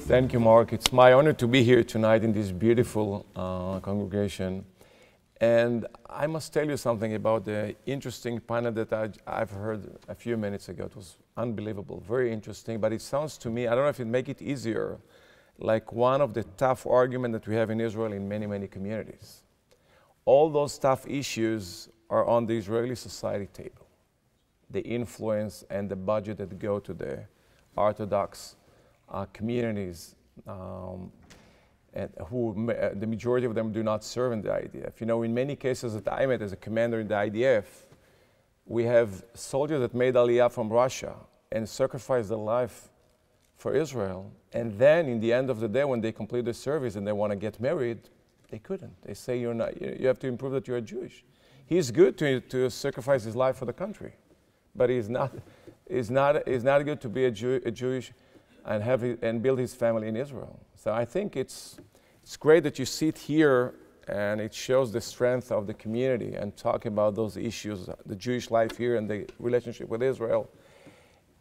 Thank you, Mark. It's my honor to be here tonight in this beautiful congregation. And I must tell you something about the interesting panel that I've heard a few minutes ago. It was unbelievable, very interesting. But it sounds to me, I don't know if it make it easier, like one of the tough arguments that we have in Israel in many, many communities. All those tough issues are on the Israeli society table. The influence and the budget that go to the Orthodox communities, and the majority of them do not serve in the IDF. You know, in many cases that I met as a commander in the IDF, we have soldiers that made Aliyah from Russia and sacrificed their life for Israel. And then, in the end of the day, when they complete their service and they want to get married, they couldn't. They say, "You're not. You have to prove that you're Jewish." He's good to sacrifice his life for the country, but he's not good to be a Jewish and build his family in Israel. So I think it's great that you sit here and it shows the strength of the community and talk about those issues, the Jewish life here and the relationship with Israel.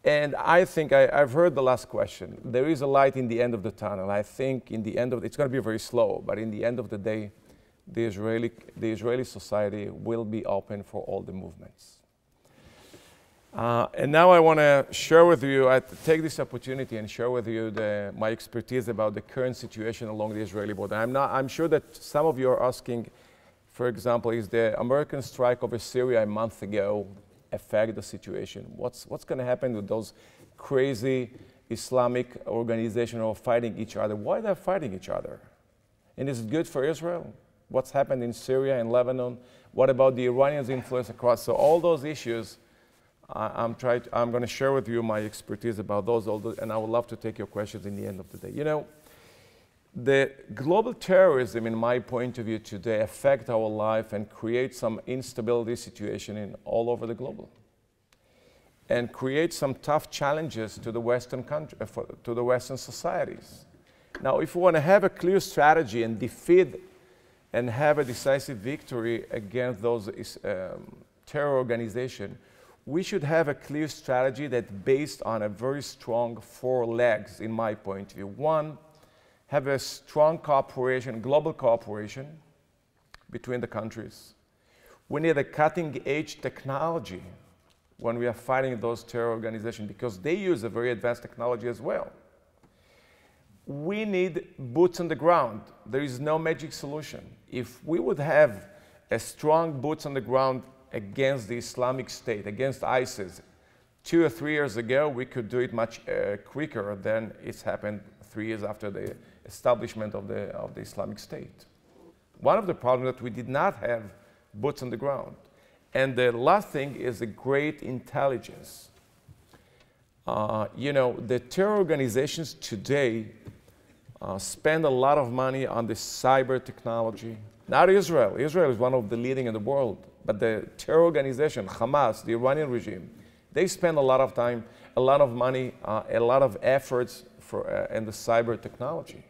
And I think I've heard the last question. There is a light in the end of the tunnel. I think in the end of it's going to be very slow, but in the end of the day, the Israeli society will be open for all the movements. And now I want to share with you, I take this opportunity and share with you my expertise about the current situation along the Israeli border. I'm sure that some of you are asking, for example, is the American strike over Syria a month ago affect the situation? What's going to happen with those crazy Islamic organizations who are fighting each other? Why they're fighting each other? And is it good for Israel? What's happened in Syria and Lebanon? What about the Iranians' influence across? So all those issues, I'm going to share with you my expertise about those, and I would love to take your questions in the end of the day. You know, the global terrorism, in my point of view today, affect our life and create some instability situation all over the globe, and create some tough challenges to the Western to the Western societies. Now, if we want to have a clear strategy and defeat and have a decisive victory against those terror organizations, we should have a clear strategy that's based on a very strong 4 legs, in my point of view. One, have a strong cooperation, global cooperation between the countries. We need a cutting-edge technology when we are fighting those terror organizations, because they use a very advanced technology as well. We need boots on the ground. There is no magic solution. If we would have a strong boots on the ground against the Islamic State, against ISIS, 2 or 3 years ago, we could do it much quicker than it's happened 3 years after the establishment of the Islamic State. One of the problems that we did not have boots on the ground. And the last thing is the great intelligence. You know, the terror organizations today spend a lot of money on the cyber technology. Not Israel. Israel is one of the leading in the world. But the terror organization, Hamas, the Iranian regime, they spend a lot of time, a lot of money, a lot of efforts in the cyber technology.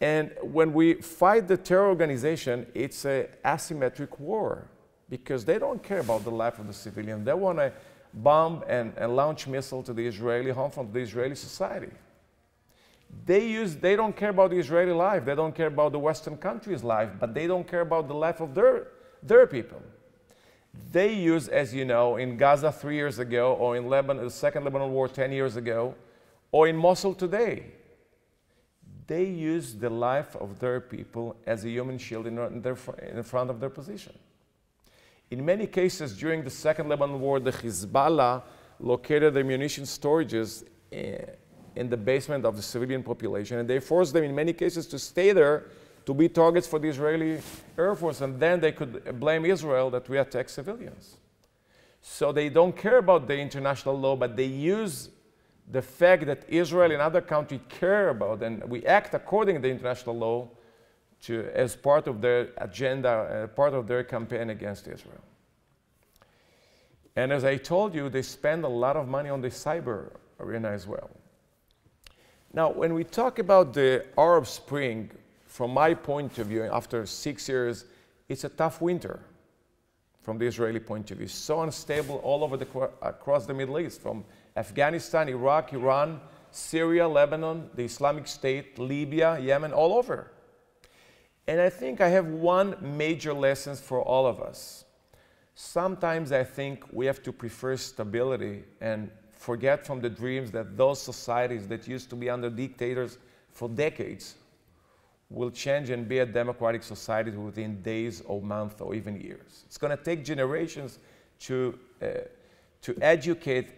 And when we fight the terror organization, it's an asymmetric war, because they don't care about the life of the civilian. They want to bomb and launch missiles to the Israeli home from the Israeli society. They don't care about the Israeli life. They don't care about the Western countries' life, but they don't care about the life of their people. They use, as you know, in Gaza 3 years ago, or in Lebanon, the Second Lebanon War 10 years ago, or in Mosul today. They use the life of their people as a human shield in front of their position. In many cases, during the Second Lebanon War, the Hezbollah located their munition storages in the basement of the civilian population, and they forced them, in many cases, to stay there to be targets for the Israeli Air Force, and then they could blame Israel that we attack civilians. So they don't care about the international law, but they use the fact that Israel and other countries care about, and we act according to the international law as part of their agenda, part of their campaign against Israel. And as I told you, they spend a lot of money on the cyber arena as well. Now, when we talk about the Arab Spring, from my point of view, after 6 years, it's a tough winter from the Israeli point of view. So unstable all over across the Middle East, from Afghanistan, Iraq, Iran, Syria, Lebanon, the Islamic State, Libya, Yemen, all over. And I think I have one major lesson for all of us. Sometimes I think we have to prefer stability and forget from the dreams that those societies that used to be under dictators for decades will change and be a democratic society within days or months or even years. It's going to take generations to educate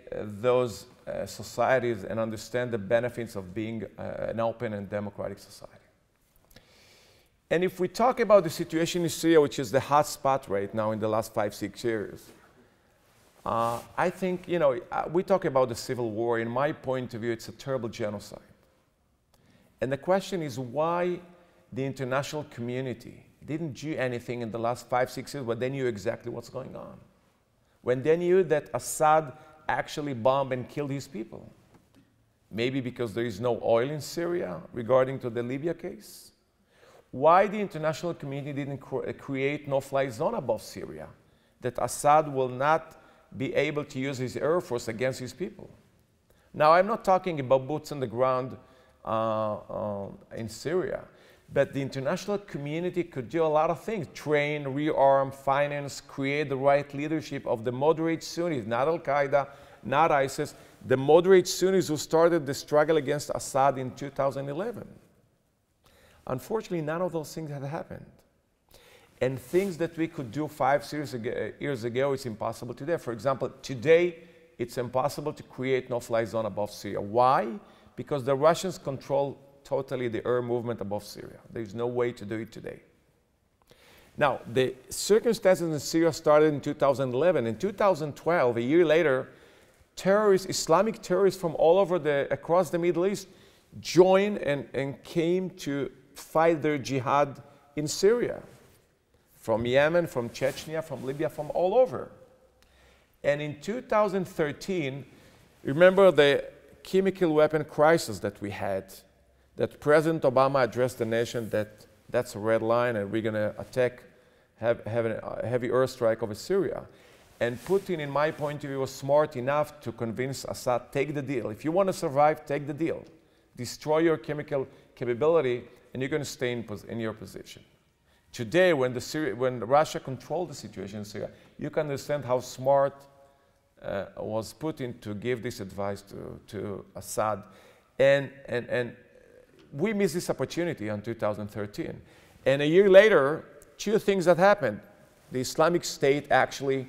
those societies and understand the benefits of being an open and democratic society. And if we talk about the situation in Syria, which is the hot spot right now in the last 5-6 years, I think, you know, we talk about the civil war. In my point of view, it's a terrible genocide. And the question is why the international community didn't do anything in the last 5-6 years, but they knew exactly what's going on. When they knew that Assad actually bombed and killed his people. Maybe because there is no oil in Syria, regarding to the Libya case. Why the international community didn't create no-fly zone above Syria, that Assad will not be able to use his air force against his people. Now, I'm not talking about boots on the ground in Syria, but the international community could do a lot of things: train, rearm, finance, create the right leadership of the moderate Sunnis, not Al-Qaeda, not ISIS, the moderate Sunnis who started the struggle against Assad in 2011. Unfortunately, none of those things had happened. And things that we could do 5 years ago, it's impossible today. For example, today, it's impossible to create no-fly zone above Syria. Why? Because the Russians control totally the air movement above Syria. There's no way to do it today. Now, the circumstances in Syria started in 2011. In 2012, a year later, terrorists, Islamic terrorists from all over across the Middle East joined and came to fight their jihad in Syria. From Yemen, from Chechnya, from Libya, from all over. And in 2013, remember the chemical weapon crisis that we had, that President Obama addressed the nation that that's a red line and we're going to attack, have a heavy airstrike over Syria. And Putin, in my point of view, was smart enough to convince Assad, take the deal. If you want to survive, take the deal. Destroy your chemical capability and you're going to stay in your position. Today, when Russia controlled the situation in Syria, you can understand how smart was Putin to give this advice to Assad. And we missed this opportunity in 2013. And a year later, 2 things that happened. The Islamic State actually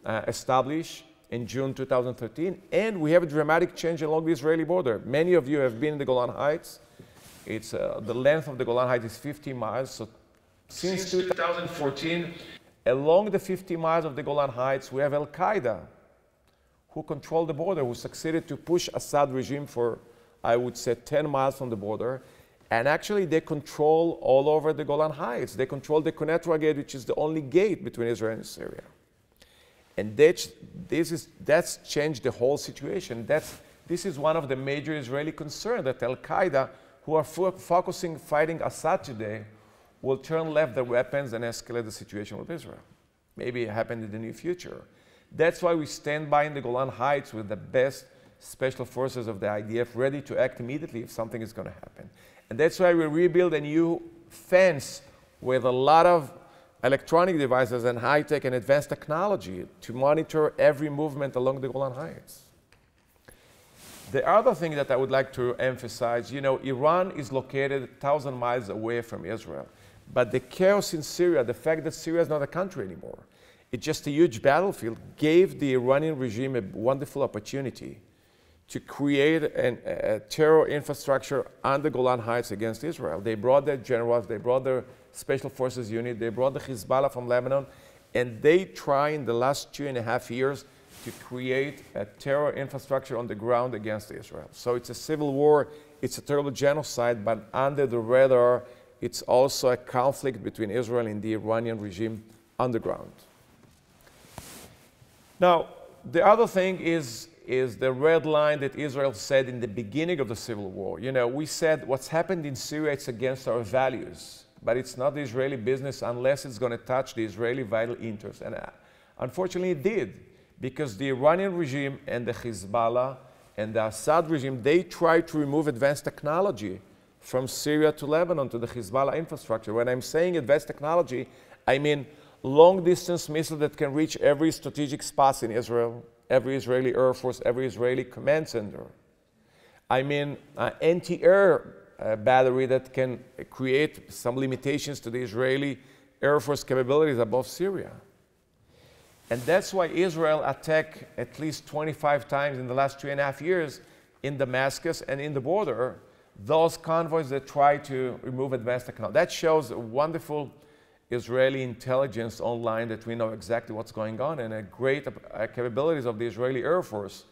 established in June 2013, and we have a dramatic change along the Israeli border. Many of you have been in the Golan Heights. It's, the length of the Golan Heights is 50 miles. So since 2014, along the 50 miles of the Golan Heights, we have Al-Qaeda, who control the border, who succeeded to push Assad regime for, I would say, 10 miles from the border. And actually, they control all over the Golan Heights. They control the Konetra Gate, which is the only gate between Israel and Syria. And that's changed the whole situation. This is one of the major Israeli concerns, that Al-Qaeda, who are focusing fighting Assad today, will turn left their weapons and escalate the situation with Israel. Maybe it happened in the near future. That's why we stand by in the Golan Heights with the best special forces of the IDF ready to act immediately if something is going to happen. And that's why we rebuild a new fence with a lot of electronic devices and high-tech and advanced technology to monitor every movement along the Golan Heights. The other thing that I would like to emphasize, you know, Iran is located 1,000 miles away from Israel. But the chaos in Syria, the fact that Syria is not a country anymore, it's just a huge battlefield, gave the Iranian regime a wonderful opportunity to create a terror infrastructure on the Golan Heights against Israel. They brought their generals, they brought their special forces unit, they brought the Hezbollah from Lebanon, and they tried in the last 2.5 years to create a terror infrastructure on the ground against Israel. So it's a civil war, it's a terrible genocide, but under the radar, it's also a conflict between Israel and the Iranian regime on the ground. Now, the other thing is the red line that Israel said in the beginning of the civil war. You know, we said what's happened in Syria, it's against our values, but it's not the Israeli business unless it's going to touch the Israeli vital interests. And unfortunately, it did, because the Iranian regime and the Hezbollah and the Assad regime, they try to remove advanced technology from Syria to Lebanon to the Hezbollah infrastructure. When I'm saying advanced technology, I mean long-distance missiles that can reach every strategic spot in Israel, every Israeli Air Force, every Israeli command center. I mean anti-air battery that can create some limitations to the Israeli Air Force capabilities above Syria. And that's why Israel attacked at least 25 times in the last 3.5 years in Damascus and in the border, those convoys that try to remove advanced technology. That shows a wonderful Israeli intelligence online that we know exactly what's going on and a great capabilities of the Israeli Air Force.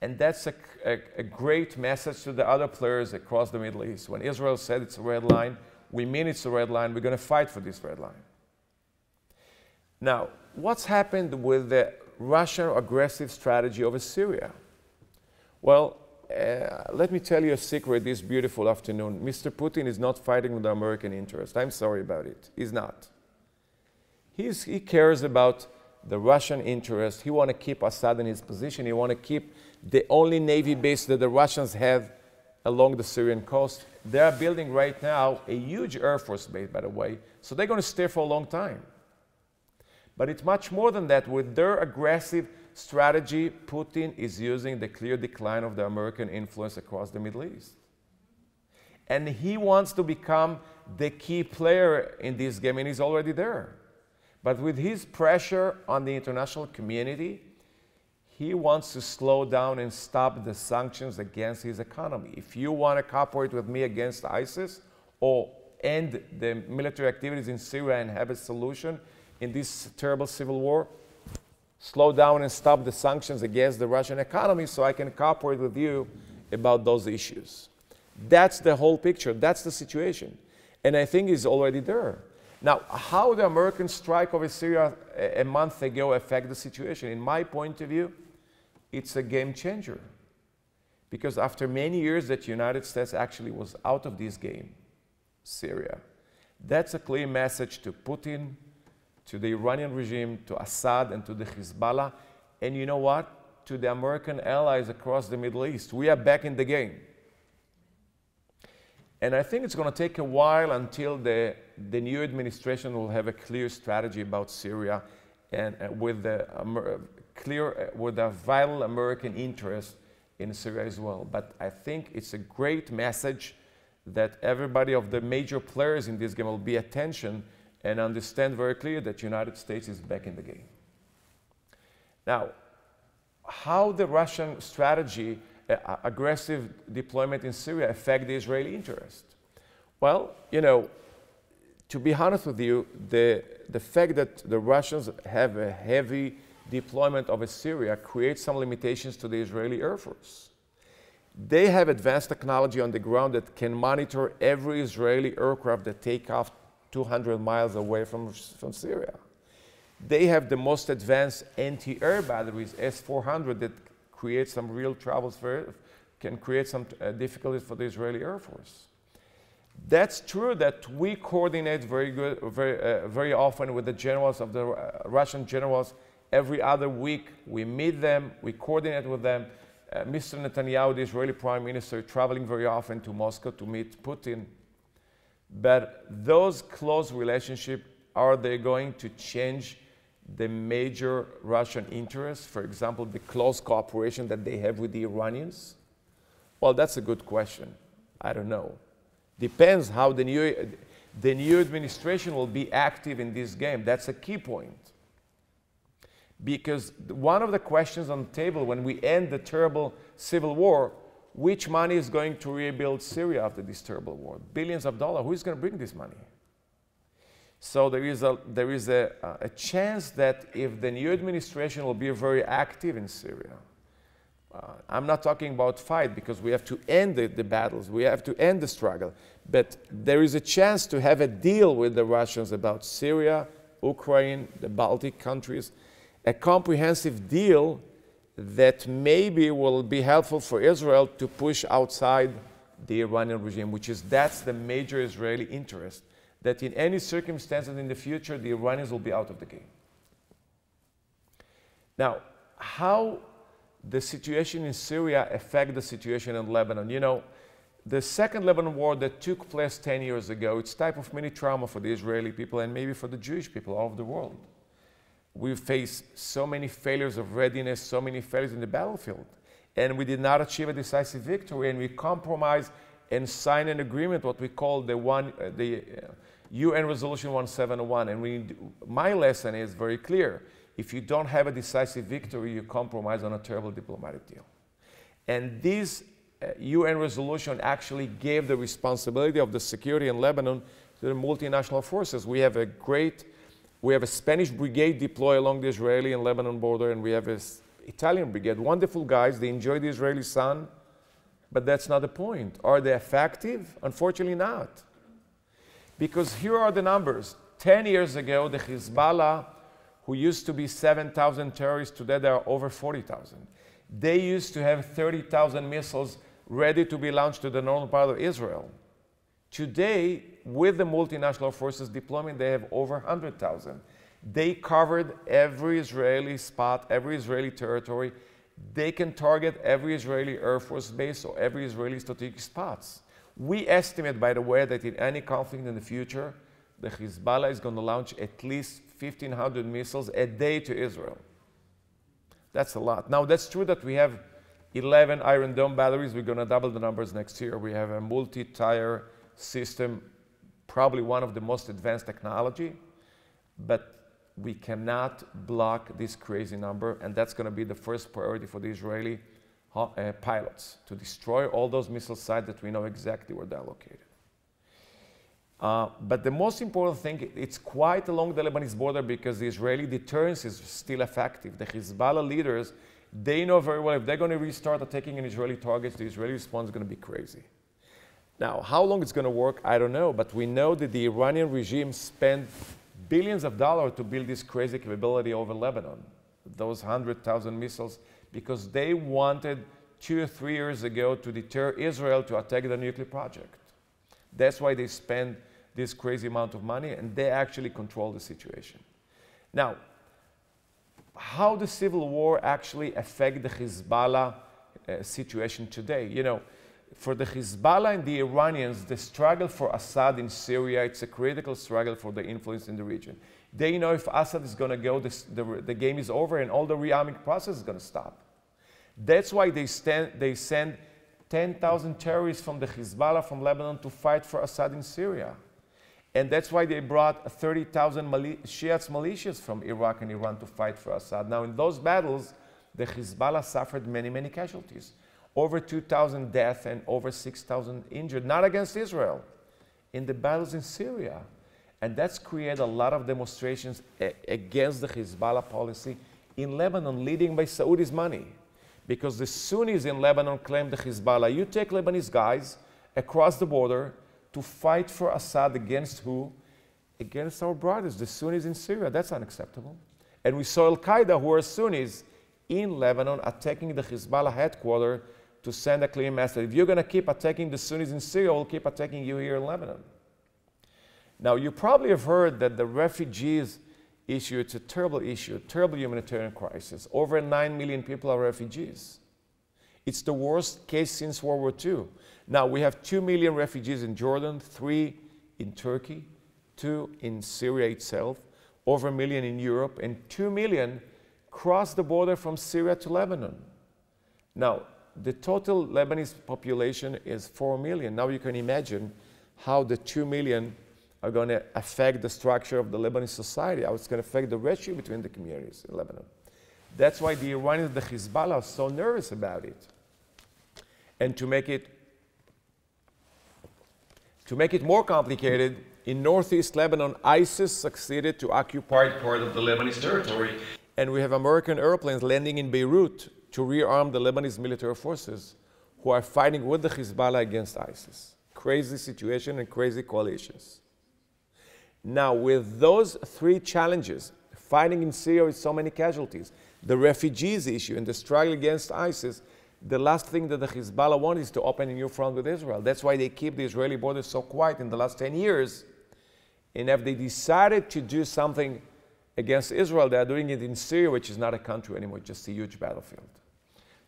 And that's a great message to the other players across the Middle East. When Israel said it's a red line, we mean it's a red line. We're going to fight for this red line. Now, what's happened with the Russian aggressive strategy over Syria? Well, let me tell you a secret this beautiful afternoon. Mr. Putin is not fighting with the American interest. I'm sorry about it. He's not. He cares about the Russian interest. He wants to keep Assad in his position. He wants to keep the only Navy base that the Russians have along the Syrian coast. They are building right now a huge Air Force base, by the way, so they're going to stay for a long time. But it's much more than that. With their aggressive strategy, Putin is using the clear decline of the American influence across the Middle East. And he wants to become the key player in this game, and he's already there. But with his pressure on the international community, he wants to slow down and stop the sanctions against his economy. If you want to cooperate with me against ISIS or end the military activities in Syria and have a solution in this terrible civil war, slow down and stop the sanctions against the Russian economy so I can cooperate with you about those issues. That's the whole picture. That's the situation. And I think it's already there. Now, how the American strike over Syria a month ago affect the situation? In my point of view, it's a game changer. Because after many years that the United States actually was out of this game, Syria, that's a clear message to Putin, to the Iranian regime, to Assad, and to the Hezbollah. And you know what? To the American allies across the Middle East. We are back in the game. And I think it's going to take a while until the new administration will have a clear strategy about Syria and with a vital American interest in Syria as well. But I think it's a great message that everybody of the major players in this game will be attention and understand very clearly that the United States is back in the game. Now, how the Russian strategy, aggressive deployment in Syria affect the Israeli interest? Well, you know, to be honest with you, the fact that the Russians have a heavy deployment over Syria creates some limitations to the Israeli Air Force. They have advanced technology on the ground that can monitor every Israeli aircraft that take off 200 miles away from Syria. They have the most advanced anti-air batteries, S-400, that create some real troubles can create some difficulties for the Israeli Air Force. That's true that we coordinate very often with the generals of the Russian generals. Every other week we meet them, we coordinate with them. Mr. Netanyahu, the Israeli Prime Minister, traveling very often to Moscow to meet Putin. But those close relationships, are they going to change the major Russian interests? For example, the close cooperation that they have with the Iranians? Well, that's a good question. I don't know. Depends how the new administration will be active in this game. That's a key point. Because one of the questions on the table when we end the terrible civil war, which money is going to rebuild Syria after this terrible war? Billions of dollars. Who is going to bring this money? So there is a chance that if the new administration will be very active in Syria, I'm not talking about fight because we have to end the battles, we have to end the struggle, but there is a chance to have a deal with the Russians about Syria, Ukraine, the Baltic countries, a comprehensive deal that maybe will be helpful for Israel to push outside the Iranian regime, that's the major Israeli interest, that in any circumstances in the future, the Iranians will be out of the game. Now, how the situation in Syria affects the situation in Lebanon. You know, the second Lebanon war that took place 10 years ago, it's type of mini trauma for the Israeli people and maybe for the Jewish people all over the world. We faced so many failures of readiness, so many failures in the battlefield. And we did not achieve a decisive victory, and we compromised and signed an agreement, what we call the UN Resolution 1701. And my lesson is very clear. If you don't have a decisive victory, you compromise on a terrible diplomatic deal. And this UN resolution actually gave the responsibility of the security in Lebanon to the multinational forces. We have a Spanish brigade deployed along the Israeli and Lebanon border, and we have an Italian brigade. Wonderful guys, they enjoy the Israeli sun, but that's not the point. Are they effective? Unfortunately not. Because here are the numbers. 10 years ago, the Hezbollah, who used to be 7,000 terrorists, today there are over 40,000. They used to have 30,000 missiles ready to be launched to the northern part of Israel. Today, with the multinational forces deployment, they have over 100,000. They covered every Israeli spot, every Israeli territory. They can target every Israeli Air Force base or every Israeli strategic spots. We estimate, by the way, that in any conflict in the future, the Hezbollah is going to launch at least 1,500 missiles a day to Israel. That's a lot. Now, that's true that we have 11 Iron Dome batteries. We're going to double the numbers next year. We have a multi-tier system, probably one of the most advanced technology, but we cannot block this crazy number, and that's going to be the first priority for the Israeli pilots, to destroy all those missile sites that we know exactly where they're located. But the most important thing, it's quite along the Lebanese border because the Israeli deterrence is still effective. The Hezbollah leaders, they know very well if they're going to restart attacking an Israeli targets, the Israeli response is going to be crazy. Now, how long it's going to work, I don't know, but we know that the Iranian regime spent billions of dollars to build this crazy capability over Lebanon, those 100,000 missiles, because they wanted 2 or 3 years ago to deter Israel to attack the nuclear project. That's why they spend this crazy amount of money, and they actually control the situation. Now, how the civil war actually affect the Hezbollah situation today? You know, for the Hezbollah and the Iranians, the struggle for Assad in Syria, it's a critical struggle for the influence in the region. They know if Assad is going to go, the game is over and all the rearming process is going to stop. That's why they send 10,000 terrorists from the Hezbollah from Lebanon to fight for Assad in Syria. And that's why they brought 30,000 Shiite militias from Iraq and Iran to fight for Assad. Now, in those battles, the Hezbollah suffered many, many casualties. Over 2,000 deaths and over 6,000 injured, not against Israel, in the battles in Syria. And that's created a lot of demonstrations against the Hezbollah policy in Lebanon, leading by Saudi's money. Because the Sunnis in Lebanon claim the Hezbollah, you take Lebanese guys across the border to fight for Assad against who? Against our brothers, the Sunnis in Syria. That's unacceptable. And we saw Al-Qaeda, who are Sunnis, in Lebanon attacking the Hezbollah headquarters to send a clear message. If you're going to keep attacking the Sunnis in Syria, we'll keep attacking you here in Lebanon. Now, you probably have heard that the refugees issue, it's a terrible issue, a terrible humanitarian crisis. Over 9 million people are refugees. It's the worst case since World War II. Now, we have 2 million refugees in Jordan, 3 in Turkey, 2 in Syria itself, over 1 million in Europe, and 2 million cross the border from Syria to Lebanon. Now, the total Lebanese population is 4 million. Now you can imagine how the 2 million are going to affect the structure of the Lebanese society, how it's going to affect the ratio between the communities in Lebanon. That's why the Iranians, the Hezbollah, are so nervous about it. And to make it more complicated, in northeast Lebanon, ISIS succeeded to occupy part of the Lebanese territory. And we have American airplanes landing in Beirut to rearm the Lebanese military forces who are fighting with the Hezbollah against ISIS. Crazy situation and crazy coalitions. Now, with those 3 challenges, fighting in Syria with so many casualties, the refugees issue, and the struggle against ISIS, the last thing that the Hezbollah wants is to open a new front with Israel. That's why they keep the Israeli border so quiet in the last 10 years. And if they decided to do something against Israel, they are doing it in Syria, which is not a country anymore, just a huge battlefield.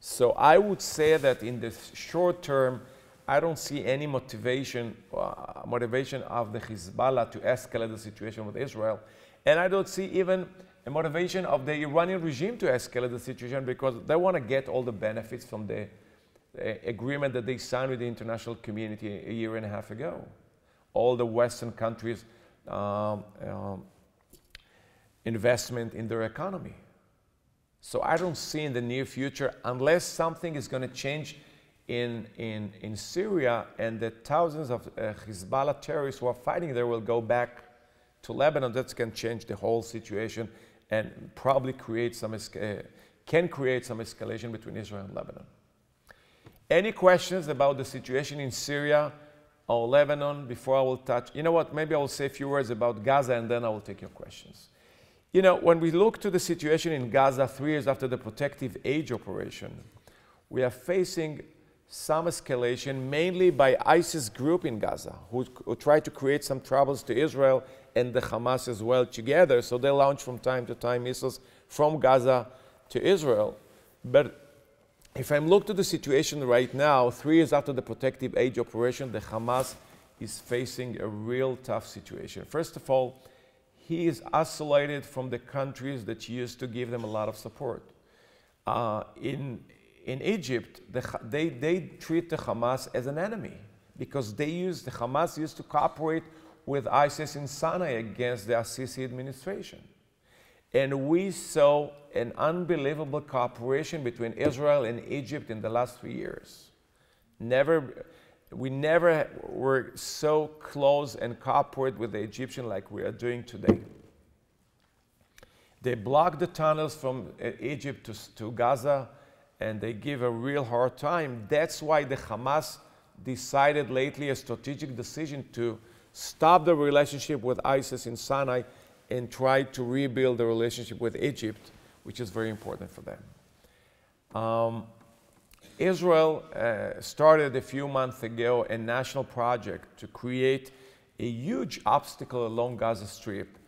So I would say that in the short term, I don't see any motivation of the Hezbollah to escalate the situation with Israel. And I don't see even a motivation of the Iranian regime to escalate the situation, because they want to get all the benefits from the agreement that they signed with the international community a year and a half ago. All the Western countries' investment in their economy. So I don't see in the near future, unless something is going to change in Syria, and the thousands of Hezbollah terrorists who are fighting there will go back to Lebanon, that can change the whole situation and probably create can create some escalation between Israel and Lebanon. Any questions about the situation in Syria or Lebanon before I will touch? You know what, maybe I will say a few words about Gaza and then I will take your questions. You know, when we look to the situation in Gaza 3 years after the Protective Age operation, we are facing some escalation, mainly by ISIS group in Gaza, who try to create some troubles to Israel and the Hamas as well together. So they launch from time to time missiles from Gaza to Israel. But if I look to the situation right now, 3 years after the Protective Age operation, the Hamas is facing a real tough situation. First of all, he is isolated from the countries that used to give them a lot of support. In Egypt, they treat the Hamas as an enemy, because the Hamas used to cooperate with ISIS in Sinai against the S.E.E. administration. And we saw an unbelievable cooperation between Israel and Egypt in the last 3 years. We never were so close and cooperate with the Egyptians like we are doing today. They blocked the tunnels from Egypt to Gaza, and they give a real hard time. That's why the Hamas decided lately a strategic decision to stop the relationship with ISIS in Sinai and try to rebuild the relationship with Egypt, which is very important for them. Israel started a few months ago a national project to create a huge obstacle along Gaza Strip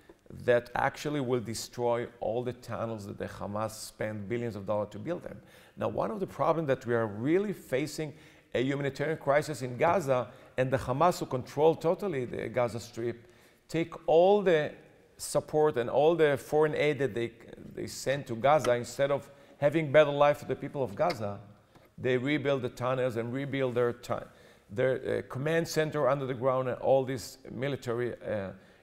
that actually will destroy all the tunnels that the Hamas spent billions of dollars to build them. Now, one of the problems that we are really facing a humanitarian crisis in Gaza, and the Hamas, who control totally the Gaza Strip, take all the support and all the foreign aid that they send to Gaza. Instead of having better life for the people of Gaza, they rebuild the tunnels and rebuild their command center under the ground and all this military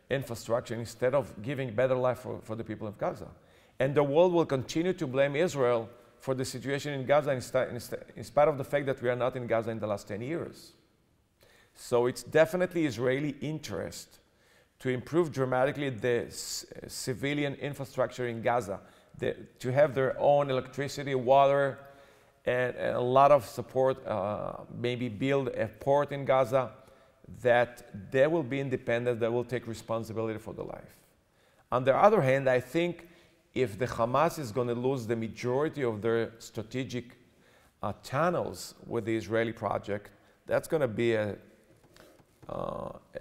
infrastructure, instead of giving better life for the people of Gaza. And the world will continue to blame Israel for the situation in Gaza in spite of the fact that we are not in Gaza in the last 10 years. So it's definitely Israeli interest to improve dramatically the civilian infrastructure in Gaza, to have their own electricity, water, and a lot of support, maybe build a port in Gaza, that they will be independent, they will take responsibility for their life. On the other hand, I think if the Hamas is going to lose the majority of their strategic tunnels with the Israeli project, that's going to be a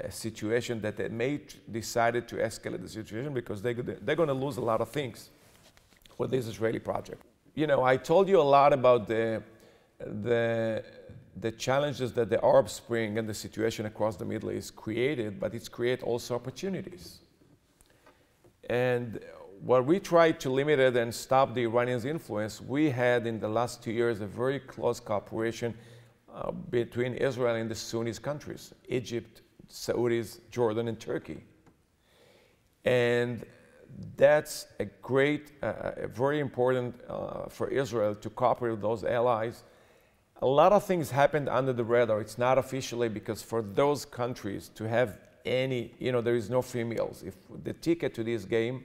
situation that they may decide to escalate the situation, because they're going to lose a lot of things with this Israeli project. You know, I told you a lot about the challenges that the Arab Spring and the situation across the Middle East created, but it's created also opportunities. And while we tried to limit it and stop the Iranians' influence, we had in the last 2 years a very close cooperation between Israel and the Sunni countries, Egypt, Saudis, Jordan, and Turkey. And that's a great, very important for Israel to cooperate with those allies. A lot of things happened under the radar. It's not officially, because for those countries to have any, you know, there is no free meals. If the ticket to this game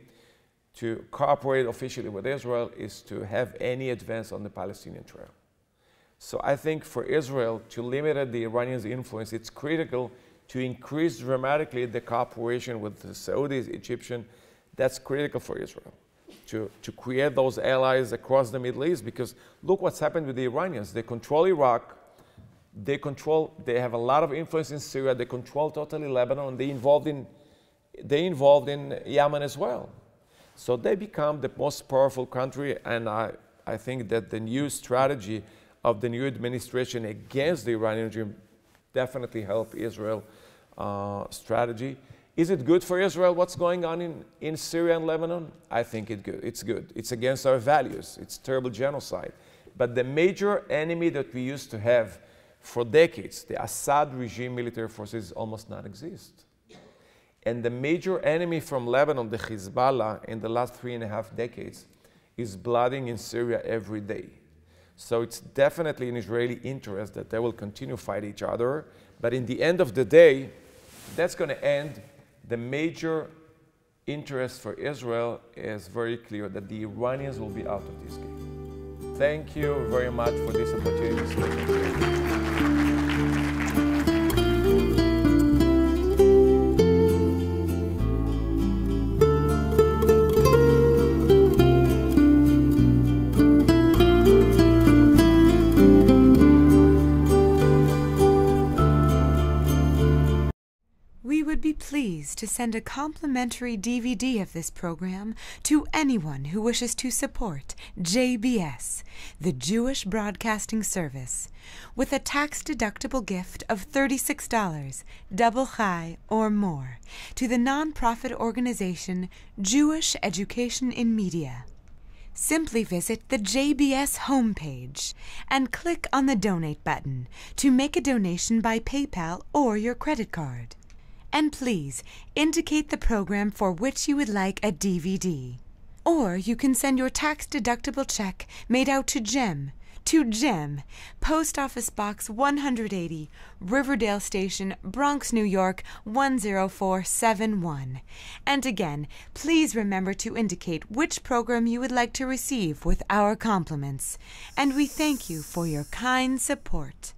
to cooperate officially with Israel is to have any advance on the Palestinian trail. So I think for Israel to limit the Iranians' influence, it's critical to increase dramatically the cooperation with the Saudis, Egyptian. That's critical for Israel, to create those allies across the Middle East, because look what's happened with the Iranians. They control Iraq, they have a lot of influence in Syria, they control totally Lebanon, and they involved in Yemen as well. So they become the most powerful country, and I think that the new strategy of the new administration against the Iranian regime definitely help Israel strategy. Is it good for Israel what's going on in Syria and Lebanon? I think it's good. It's against our values. It's terrible genocide. But the major enemy that we used to have for decades, the Assad regime military forces, almost non-exist. And the major enemy from Lebanon, the Hezbollah, in the last 3.5 decades, is blooding in Syria every day. So it's definitely in Israeli interest that they will continue to fight each other. But in the end of the day, that's going to end. The major interest for Israel is very clear, that the Iranians will be out of this game. Thank you very much for this opportunity. We would be pleased to send a complimentary DVD of this program to anyone who wishes to support JBS, the Jewish Broadcasting Service, with a tax-deductible gift of $36, double chai or more, to the nonprofit organization Jewish Education in Media. Simply visit the JBS homepage and click on the Donate button to make a donation by PayPal or your credit card. And please indicate the program for which you would like a DVD. Or you can send your tax-deductible check made out to GEM, Post Office Box 180, Riverdale Station, Bronx, New York 10471. And again, please remember to indicate which program you would like to receive with our compliments. And we thank you for your kind support.